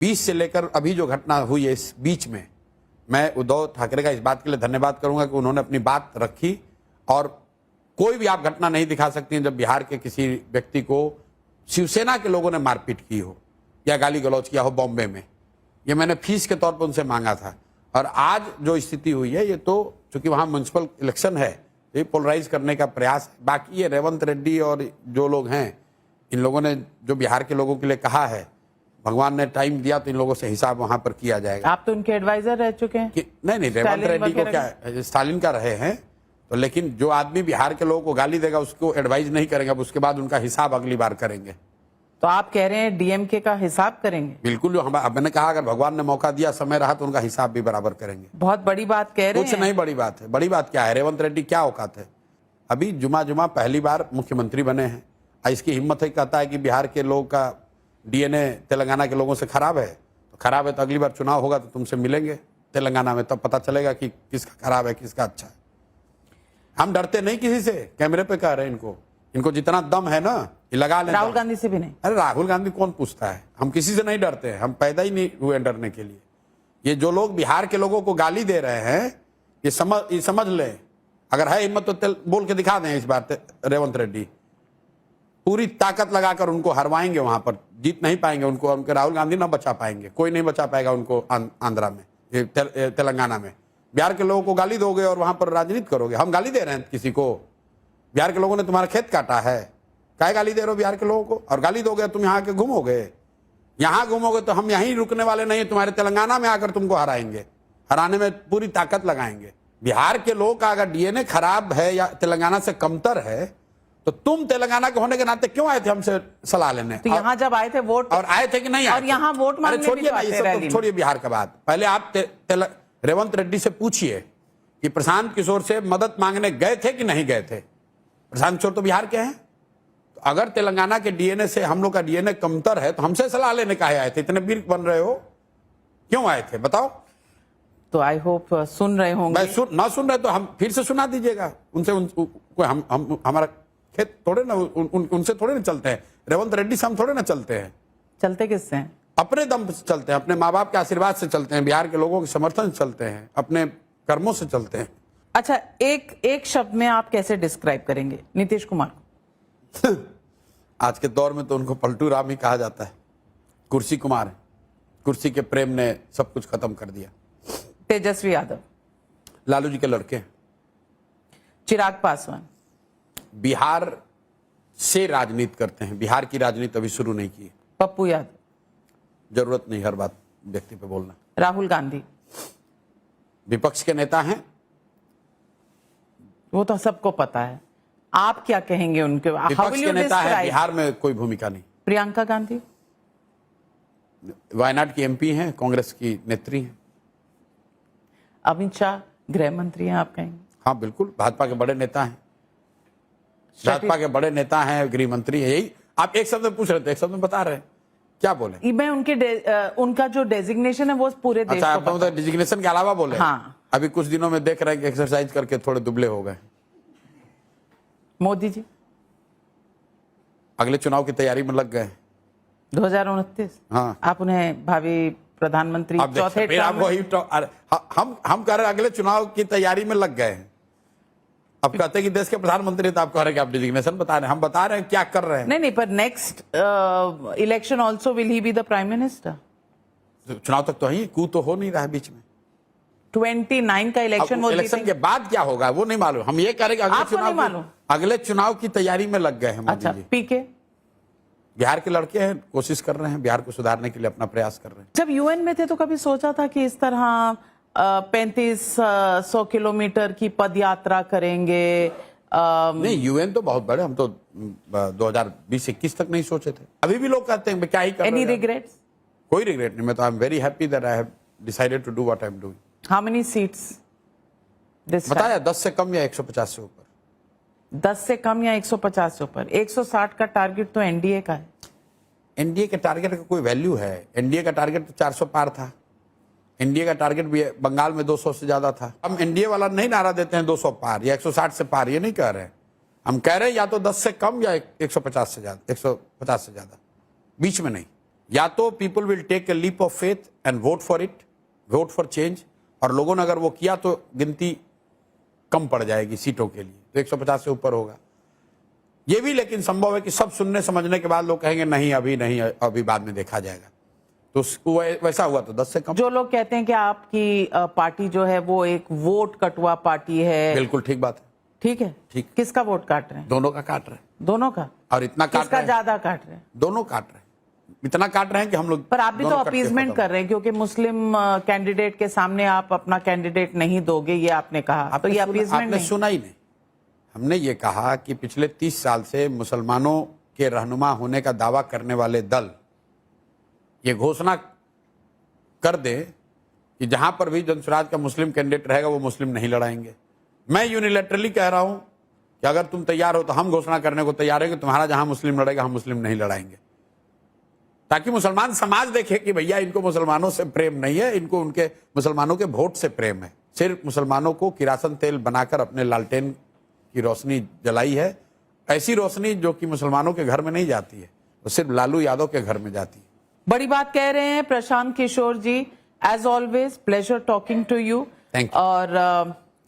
20 से लेकर अभी जो घटना हुई है इस बीच में, मैं उद्धव ठाकरे का इस बात के लिए धन्यवाद करूंगा कि उन्होंने अपनी बात रखी। और कोई भी आप घटना नहीं दिखा सकती हैं जब बिहार के किसी व्यक्ति को शिवसेना के लोगों ने मारपीट की हो या गाली गलौज किया हो बॉम्बे में। ये मैंने फीस के तौर पर उनसे मांगा था। और आज जो स्थिति हुई है, ये तो चूंकि वहां म्युनिसिपल इलेक्शन है, ये पोलराइज करने का प्रयास है। बाकी ये रेवंत रेड्डी और जो लोग हैं, इन लोगों ने जो बिहार के लोगों के लिए कहा है, भगवान ने टाइम दिया तो इन लोगों से हिसाब वहां पर किया जाएगा। आप तो उनके एडवाइजर रह चुके हैं कि नहीं, रेवंत रेड्डी को क्या, स्टालिन का रहे हैं तो, लेकिन जो आदमी बिहार के लोगों को गाली देगा उसको एडवाइज नहीं करेंगे, अब उसके बाद उनका हिसाब अगली बार करेंगे। तो आप कह रहे हैं डीएमके का हिसाब करेंगे? बिल्कुल, जो मैंने कहा अगर भगवान ने मौका दिया, समय रहा तो उनका हिसाब भी बराबर करेंगे। बहुत बड़ी बात कह रहे हैं। कुछ नहीं बड़ी बात है। बड़ी बात क्या है? रेवंत रेड्डी क्या औकात है? अभी जुमा पहली बार मुख्यमंत्री बने हैं, इसकी हिम्मत है, कहता है कि बिहार के लोगों का डीएनए तेलंगाना के लोगों से खराब है। तो खराब है तो अगली बार चुनाव होगा तो तुमसे मिलेंगे तेलंगाना में, तब पता चलेगा कि किसका खराब है किसका अच्छा है। हम डरते नहीं किसी से, कैमरे पे कह रहे हैं इनको जितना दम है ना ये लगा लें। राहुल गांधी से भी नहीं? अरे राहुल गांधी कौन पूछता है? हम किसी से नहीं डरते हैं, हम पैदा ही नहीं हुए डरने के लिए। ये जो लोग बिहार के लोगों को गाली दे रहे हैं, ये समझ लें, अगर है हिम्मत तो बोल के दिखा दें। इस बार रेवंत रेड्डी पूरी ताकत लगाकर उनको हरवाएंगे, वहां पर जीत नहीं पाएंगे उनको। उनके राहुल गांधी ना बचा पाएंगे, कोई नहीं बचा पाएगा उनको आंध्रा में, तेलंगाना में। बिहार के लोगों को गाली दोगे और वहां पर राजनीति करोगे। हम गाली दे रहे हैं किसी को? बिहार के लोगों ने तुम्हारा खेत काटा है, क्या गाली दे रहे हो बिहार के लोगों को? और गाली दोगे तुम यहाँ के घूमोगे, यहाँ घूमोगे तो हम यहीं रुकने वाले नहीं, तुम्हारे तेलंगाना में आकर तुमको हराएंगे, हराने में पूरी ताकत लगाएंगे। बिहार के लोगों का अगर डीएनए खराब है या तेलंगाना से कमतर है, तो तुम तेलंगाना के होने के नाते क्यों आए थे हमसे सलाह लेने? तो यहाँ जब आए थे वोट, और आए थे कि नहीं? और यहाँ वोट मांगने छोड़िए ना, ये सब छोड़िए बिहार का बात। पहले आप रेवंत रेड्डी से पूछिए कि प्रशांत किशोर से मदद मांगने गए थे कि नहीं गए थे। प्रशांत किशोर तो बिहार के हैं। तो अगर तेलंगाना के डीएनए से हम लोग का डीएनए कमतर है तो हमसे सलाह लेने काहे आए थे? इतने वीर बन रहे हो, क्यों आए थे बताओ? तो आई होप सुन रहे होंगे। ना सुन रहे तो हम फिर से सुना दीजिएगा उनसे। हमारा खेत थोड़े ना उनसे थोड़े ना चलते हैं। रेवंत रेड्डी से हम थोड़े ना चलते हैं। चलते किससे हैं? अपने दम से चलते हैं, अपने माँ बाप के आशीर्वाद से चलते हैं, बिहार के लोगों के समर्थन से चलते हैं, अपने कर्मों से चलते हैं। अच्छा, एक शब्द में आप कैसे डिस्क्राइब करेंगे नीतीश कुमार को? आज के दौर में तो उनको पलटू राम ही कहा जाता है। कुर्सी कुमार है, कुर्सी के प्रेम ने सब कुछ खत्म कर दिया। तेजस्वी यादव लालू जी के लड़के हैं। चिराग पासवान बिहार से राजनीति करते हैं, बिहार की राजनीति अभी शुरू नहीं की। पप्पू यादव जरूरत नहीं हर बात व्यक्ति पे बोलना। राहुल गांधी विपक्ष के नेता हैं, वो तो सबको पता है। आप क्या कहेंगे उनके? विपक्ष के नेता है, बिहार में कोई भूमिका नहीं। प्रियंका गांधी वायनाड की एमपी हैं, कांग्रेस की नेत्री हैं। अमित शाह गृह मंत्री हैं, आप कहेंगे? हाँ बिल्कुल, भाजपा के बड़े नेता हैं, भाजपा के बड़े नेता हैं, गृह मंत्री है। यही आप एक शब्द में पूछ रहे थे, एक शब्द में बता रहे हैं, क्या बोले? मैं उनका जो डेजिग्नेशन है वो पूरे देश अच्छा, को आप डेजिग्नेशन के अलावा बोले? हाँ। अभी कुछ दिनों में देख रहे हैं कि एक्सरसाइज करके थोड़े दुबले हो गए। मोदी जी अगले चुनाव की तैयारी में लग गए 2029। हाँ, आप उन्हें भावी प्रधानमंत्री चौथे हम कह रहे हैं अगले चुनाव की तैयारी में लग गए हैं। अब कहते हैं कि देश के प्रधानमंत्री, तो आप कह रहे हैं कि आप डिजिग्नेशन बता रहे हैं। हम बता रहे हैं क्या कर रहे हैं। नहीं, पर next election also will he be the prime minister? चुनाव तक तो ही कू तो हो नहीं रहा है बीच में। 29 का इलेक्शन, इलेक्शन के बाद क्या होगा वो नहीं मालूम। हम ये कह रहे हैं अगले चुनाव की तैयारी में लग गए हैं। अच्छा, पीके बिहार के लड़के हैं, कोशिश कर रहे हैं, बिहार को सुधारने के लिए अपना प्रयास कर रहे हैं। जब यूएन में थे तो कभी सोचा था कि इस तरह 3500 किलोमीटर की पद यात्रा करेंगे? नहीं, यूएन तो बहुत बड़े, हम तो 2020-21 तक नहीं सोचे थे। अभी भी लोग कहते हैं क्या ही कर रहे हैं। Any regrets? कोई रिग्रेट नहीं। मैं तो I am very happy that I have decided to do what I am doing. How many seats बताया? 10 से कम या 150 से ऊपर। 10 से कम या 150 से ऊपर। 160 का टारगेट तो एनडीए का है। एनडीए के टारगेट का कोई वैल्यू है? एनडीए का टारगेट तो 400 पार था। एनडीए का टारगेट भी बंगाल में 200 से ज्यादा था। हम एनडीए वाला नहीं नारा देते हैं 200 पार या 160 से पार, ये नहीं कह रहे हैं। हम कह रहे हैं या तो 10 से कम या 150 से ज्यादा, 150 से ज्यादा, बीच में नहीं। या तो people will take a leap of faith and vote for it, vote for change, और लोगों ने अगर वो किया तो गिनती कम पड़ जाएगी सीटों के लिए, तो 150 से ऊपर होगा। ये भी लेकिन संभव है कि सब सुनने समझने के बाद लोग कहेंगे नहीं अभी नहीं, अभी बाद में देखा जाएगा, तो वैसा हुआ तो 10 से कम। जो लोग कहते हैं कि आपकी पार्टी जो है वो एक वोट कटुआ पार्टी है, बिल्कुल ठीक बात है। ठीक है, ठीक। किसका वोट काट रहे हैं? दोनों का काट रहे हैं, दोनों का। और इतना काट किसका रहे हैं, ज्यादा काट रहे हैं? दोनों काट रहे हैं, इतना काट रहे हैं कि हम लोग। पर आप भी तो दोनों कट के अपीजमेंट खत्म। कर रहे हैं, क्योंकि मुस्लिम कैंडिडेट के सामने आप अपना कैंडिडेट नहीं दोगे, ये आपने कहा, तो ये अपीजमेंट आपने नहीं। सुना ही नहीं। हमने ये कहा कि पिछले 30 साल से मुसलमानों के रहनुमा होने का दावा करने वाले दल ये घोषणा कर दे कि जहां पर भी जनसुराज का मुस्लिम कैंडिडेट रहेगा वो मुस्लिम नहीं लड़ाएंगे। मैं यूनिलैटरली कह रहा हूं कि अगर तुम तैयार हो तो हम घोषणा करने को तैयार है कि तुम्हारा जहां मुस्लिम लड़ेगा हम मुस्लिम नहीं लड़ाएंगे, ताकि मुसलमान समाज देखे कि भैया इनको मुसलमानों से प्रेम नहीं है, इनको उनके मुसलमानों के वोट से प्रेम है। सिर्फ मुसलमानों को किरासन तेल बनाकर अपने लालटेन की रोशनी जलाई है, ऐसी रोशनी जो कि मुसलमानों के घर में नहीं जाती है, वो सिर्फ लालू यादव के घर में जाती है। बड़ी बात कह रहे हैं Prashant Kishor ji. As always pleasure talking to you. Thank you. और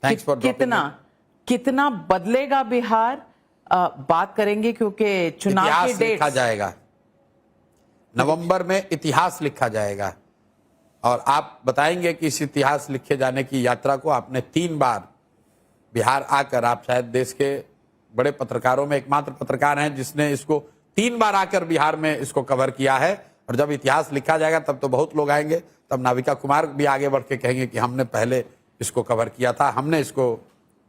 Thanks for dropping कितना बदलेगा बिहार, बात करेंगे, क्योंकि चुनाव के इतिहास लिखा डेट जाएगा, नवंबर में इतिहास लिखा जाएगा, और आप बताएंगे कि इस इतिहास लिखे जाने की यात्रा को आपने 3 बार बिहार आकर, आप शायद देश के बड़े पत्रकारों में एकमात्र पत्रकार हैं जिसने इसको 3 बार आकर बिहार में इसको कवर किया है। और जब इतिहास लिखा जाएगा तब तो बहुत लोग आएंगे, तब नाविका कुमार भी आगे बढ़ के कहेंगे कि हमने पहले इसको कवर किया था, हमने इसको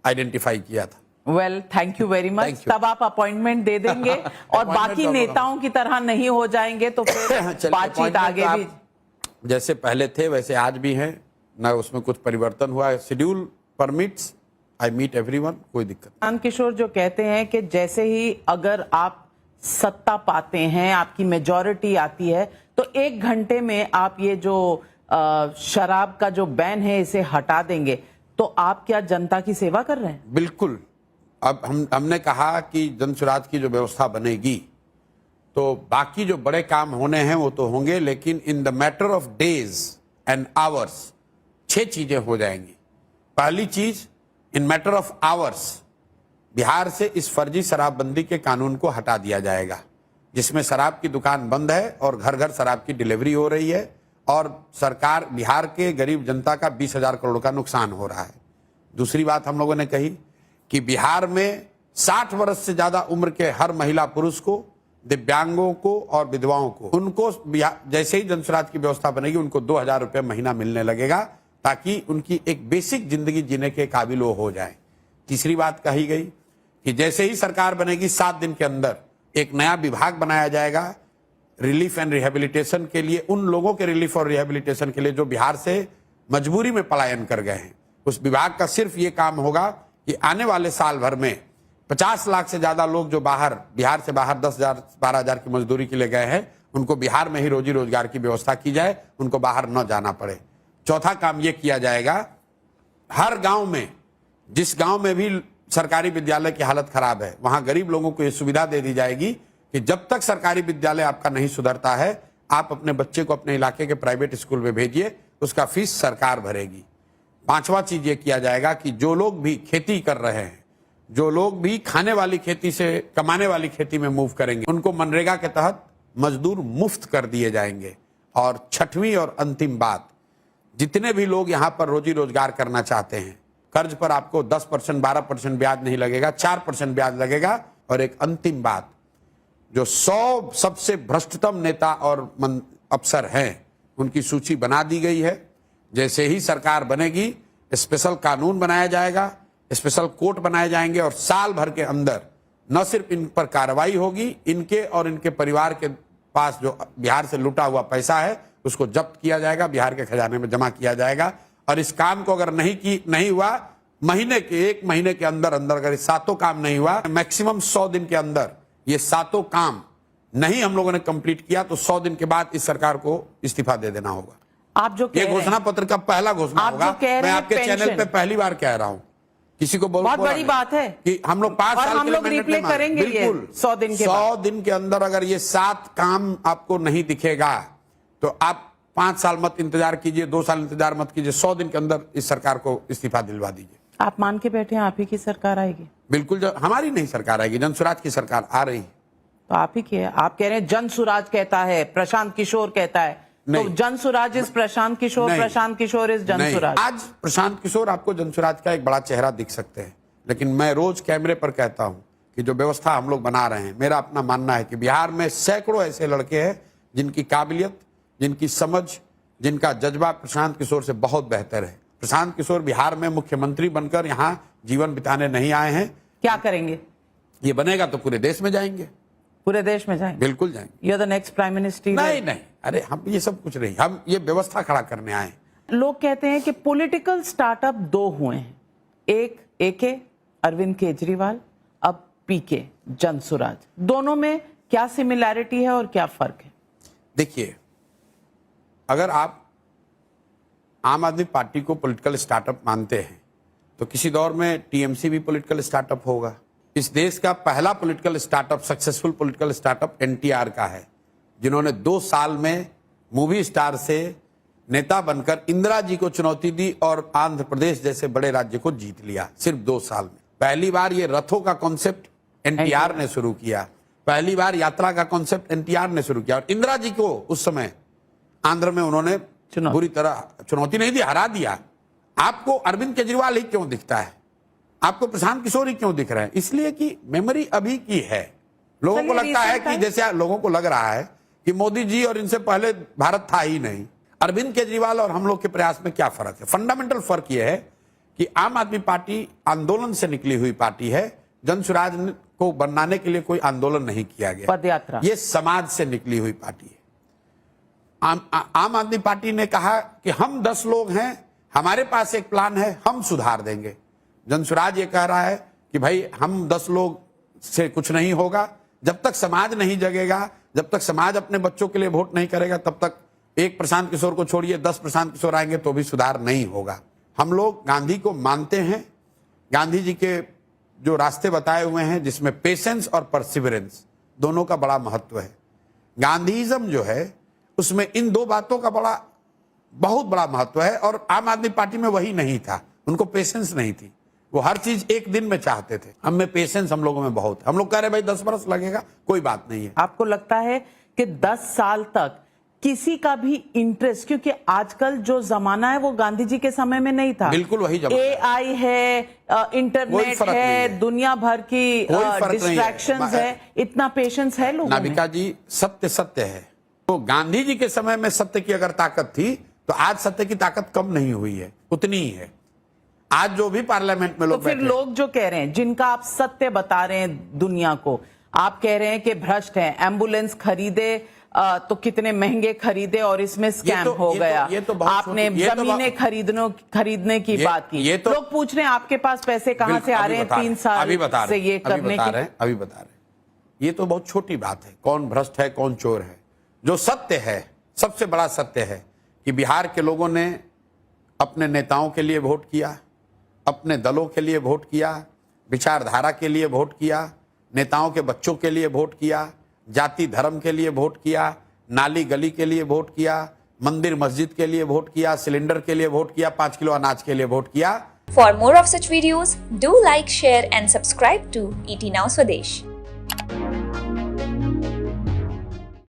आइडेंटिफाई किया था। Well, thank you very much. Thank you. तब आप अपॉइंटमेंट दे देंगे और बाकी नेताओं की तरह नहीं हो जाएंगे तो फिर चलिए, बातचीत appointment आगे तो भी। आप जैसे पहले थे वैसे आज भी हैं, ना उसमें कुछ परिवर्तन हुआ है। Schedule permits, I meet everyone, कोई दिक्कत नहीं। प्रशांत किशोर जो कहते हैं कि जैसे ही अगर आप सत्ता पाते हैं, आपकी मेजॉरिटी आती है, तो 1 घंटे में आप ये जो शराब का जो बैन है इसे हटा देंगे, तो आप क्या जनता की सेवा कर रहे हैं? बिल्कुल। अब हमने कहा कि जनसुराज की जो व्यवस्था बनेगी तो बाकी जो बड़े काम होने हैं वो तो होंगे, लेकिन in the matter of days and hours 6 चीजें हो जाएंगी। पहली चीज, इन मैटर ऑफ आवर्स बिहार से इस फर्जी शराबबंदी के कानून को हटा दिया जाएगा, जिसमें शराब की दुकान बंद है और घर घर शराब की डिलीवरी हो रही है, और सरकार, बिहार के गरीब जनता का 20,000 करोड़ का नुकसान हो रहा है। दूसरी बात हम लोगों ने कही कि बिहार में 60 वर्ष से ज्यादा उम्र के हर महिला पुरुष को, दिव्यांगों को और विधवाओं को, उनको जैसे ही जनसुराज की व्यवस्था बनेगी उनको 2,000 रुपये महीना मिलने लगेगा, ताकि उनकी एक बेसिक जिंदगी जीने के काबिल वो हो जाए। तीसरी बात कही गई कि जैसे ही सरकार बनेगी 7 दिन के अंदर एक नया विभाग बनाया जाएगा रिलीफ एंड रिहेबिलिटेशन के लिए, उन लोगों के रिलीफ और रिहेबिलिटेशन के लिए जो बिहार से मजबूरी में पलायन कर गए हैं। उस विभाग का सिर्फ ये काम होगा कि आने वाले साल भर में 50 लाख से ज्यादा लोग जो बिहार से बाहर 10,000 12,000 की मजदूरी के लिए गए हैं, उनको बिहार में ही रोजी रोजगार की व्यवस्था की जाए, उनको बाहर न जाना पड़े। चौथा काम ये किया जाएगा, हर गांव में, जिस गांव में भी सरकारी विद्यालय की हालत खराब है, वहां गरीब लोगों को ये सुविधा दे दी जाएगी कि जब तक सरकारी विद्यालय आपका नहीं सुधरता है, आप अपने बच्चे को अपने इलाके के प्राइवेट स्कूल में भेजिए, उसका फीस सरकार भरेगी। 5वां चीज ये किया जाएगा कि जो लोग भी खेती कर रहे हैं, जो लोग भी खाने वाली खेती से कमाने वाली खेती में मूव करेंगे, उनको मनरेगा के तहत मजदूर मुफ्त कर दिए जाएंगे। और 6वीं और अंतिम बात, जितने भी लोग यहाँ पर रोजी रोजगार करना चाहते हैं, कर्ज पर आपको 10% 12% ब्याज नहीं लगेगा, 4% ब्याज लगेगा। और एक अंतिम बात, जो 100 सबसे भ्रष्टतम नेता और अफसर हैं उनकी सूची बना दी गई है। जैसे ही सरकार बनेगी स्पेशल कानून बनाया जाएगा, स्पेशल कोर्ट बनाए जाएंगे, और साल भर के अंदर न सिर्फ इन पर कार्रवाई होगी, इनके और इनके परिवार के पास जो बिहार से लूटा हुआ पैसा है उसको जब्त किया जाएगा, बिहार के खजाने में जमा किया जाएगा। और इस काम को अगर नहीं हुआ, एक महीने के अंदर अगर ये 7 काम नहीं हुआ, मैक्सिमम 100 दिन के अंदर ये 7 काम नहीं हम लोगों ने कंप्लीट किया, तो 100 दिन के बाद इस सरकार को इस्तीफा दे देना होगा। आप जो ये घोषणा पत्र का पहला घोषणा होगा। मैं आपके चैनल पे पहली बार कह रहा हूं, किसी को बहुत बड़ी बात है कि हम लोग 5 साल हम लोग रिप्ले करेंगे। बिल्कुल 100 दिन के 100 दिन के अंदर अगर ये 7 काम आपको नहीं दिखेगा तो आप 5 साल मत इंतजार कीजिए, 2 साल इंतजार मत कीजिए, 100 दिन के अंदर इस सरकार को इस्तीफा दिलवा दीजिए। आप मान के बैठे हैं आप ही की सरकार आएगी? बिल्कुल, हमारी नहीं सरकार आएगी, जनसुराज की सरकार आ रही है। तो आप ही की है। आप कह रहे हैं जनसुराज कहता है, प्रशांत किशोर कहता है, तो जनसुराज इज प्रशांत किशोर, प्रशांत किशोर इज जनसुराज। आज प्रशांत किशोर आपको जनसुराज का एक बड़ा चेहरा दिख सकते हैं, लेकिन मैं रोज कैमरे पर कहता हूं कि जो व्यवस्था हम लोग बना रहे हैं, मेरा अपना मानना है कि बिहार में सैकड़ों ऐसे लड़के हैं जिनकी काबिलियत, जिनकी समझ, जिनका जज्बा प्रशांत किशोर से बहुत बेहतर है। प्रशांत किशोर बिहार में मुख्यमंत्री बनकर यहाँ जीवन बिताने नहीं आए हैं। क्या करेंगे? ये बनेगा तो पूरे देश में जाएंगे। पूरे देश में जाएंगे? बिल्कुल जाएंगे। You are the next prime minister? नहीं, अरे हम ये सब कुछ नहीं, हम ये व्यवस्था खड़ा करने आए। लोग कहते हैं कि पॉलिटिकल स्टार्टअप 2 हुए हैं, एक एके अरविंद केजरीवाल, अब पीके जनसुराज। दोनों में क्या सिमिलैरिटी है और क्या फर्क है? देखिए, अगर आप आम आदमी पार्टी को पॉलिटिकल स्टार्टअप मानते हैं तो किसी दौर में टीएमसी भी पॉलिटिकल स्टार्टअप होगा। इस देश का पहला political startup, successful political startup NTR का है, जिन्होंने 2 साल में मूवी स्टार से नेता बनकर इंदिरा जी को चुनौती दी और आंध्र प्रदेश जैसे बड़े राज्य को जीत लिया सिर्फ 2 साल में। पहली बार ये रथों का कॉन्सेप्ट एनटीआर ने शुरू किया, पहली बार यात्रा का कॉन्सेप्ट एनटीआर ने शुरू किया, और इंदिरा जी को उस समय आंध्र में उन्होंने बुरी तरह चुनौती नहीं दी, हरा दिया। आपको अरविंद केजरीवाल ही क्यों दिखता है, आपको प्रशांत किशोर ही क्यों दिख रहे हैं? इसलिए कि मेमोरी अभी की है। लोगों को लगता है कि जैसे लोगों को लग रहा है कि मोदी जी और इनसे पहले भारत था ही नहीं। अरविंद केजरीवाल और हम लोग के प्रयास में क्या फर्क है? फंडामेंटल फर्क यह है कि आम आदमी पार्टी आंदोलन से निकली हुई पार्टी है। जनसुराज को बनाने के लिए कोई आंदोलन नहीं किया गया, पदयात्रा, ये समाज से निकली हुई पार्टी है। आम आदमी पार्टी ने कहा कि हम 10 लोग हैं, हमारे पास एक प्लान है, हम सुधार देंगे। जनसुराज ये कह रहा है कि भाई हम 10 लोग से कुछ नहीं होगा। जब तक समाज नहीं जगेगा, जब तक समाज अपने बच्चों के लिए वोट नहीं करेगा, तब तक एक प्रशांत किशोर को छोड़िए 10 प्रशांत किशोर आएंगे तो भी सुधार नहीं होगा। हम लोग गांधी को मानते हैं, गांधी जी के जो रास्ते बताए हुए हैं जिसमें पेशेंस और परसिवरेंस दोनों का बड़ा महत्व है। गांधीइज्म जो है उसमें इन 2 बातों का बहुत बड़ा महत्व है, और आम आदमी पार्टी में वही नहीं था। उनको पेशेंस नहीं थी, वो हर चीज एक दिन में चाहते थे। हम में पेशेंस हम लोगों में बहुत है। हम लोग कह रहे भाई 10 बरस लगेगा, कोई बात नहीं है। आपको लगता है कि 10 साल तक किसी का भी इंटरेस्ट, क्योंकि आजकल जो जमाना है वो गांधी जी के समय में नहीं था, बिल्कुल वही जमाना, एआई है, इंटरनेट है, दुनिया भर की डिस्ट्रैक्शंस है, इतना पेशेंस है लोगों में? नाविका जी, सत्य सत्य है। तो गांधी जी के समय में सत्य की अगर ताकत थी तो आज सत्य की ताकत कम नहीं हुई है, उतनी ही है। आज जो भी पार्लियामेंट में लोग तो फिर लोग जो कह रहे हैं, जिनका आप सत्य बता रहे हैं दुनिया को, आप कह रहे हैं कि भ्रष्ट है, एम्बुलेंस खरीदे तो कितने महंगे खरीदे और इसमें स्कैम हो गया। आपने जमीनें खरीदने की बात की। लोग पूछ रहे हैं आपके पास पैसे कहां से आ रहे हैं 3 साल से ये करने के? अभी बता रहे। ये तो बहुत छोटी बात है, कौन भ्रष्ट है कौन चोर है। जो सत्य है, सबसे बड़ा सत्य है कि बिहार के लोगों ने अपने नेताओं के लिए वोट किया, अपने दलों के लिए वोट किया, विचारधारा के लिए वोट किया, नेताओं के बच्चों के लिए वोट किया, जाति धर्म के लिए वोट किया, नाली गली के लिए वोट किया, मंदिर मस्जिद के लिए वोट किया, सिलेंडर के लिए वोट किया, 5 किलो अनाज के लिए वोट किया। For more of such videos, do like, share and subscribe to ET Now Swadesh.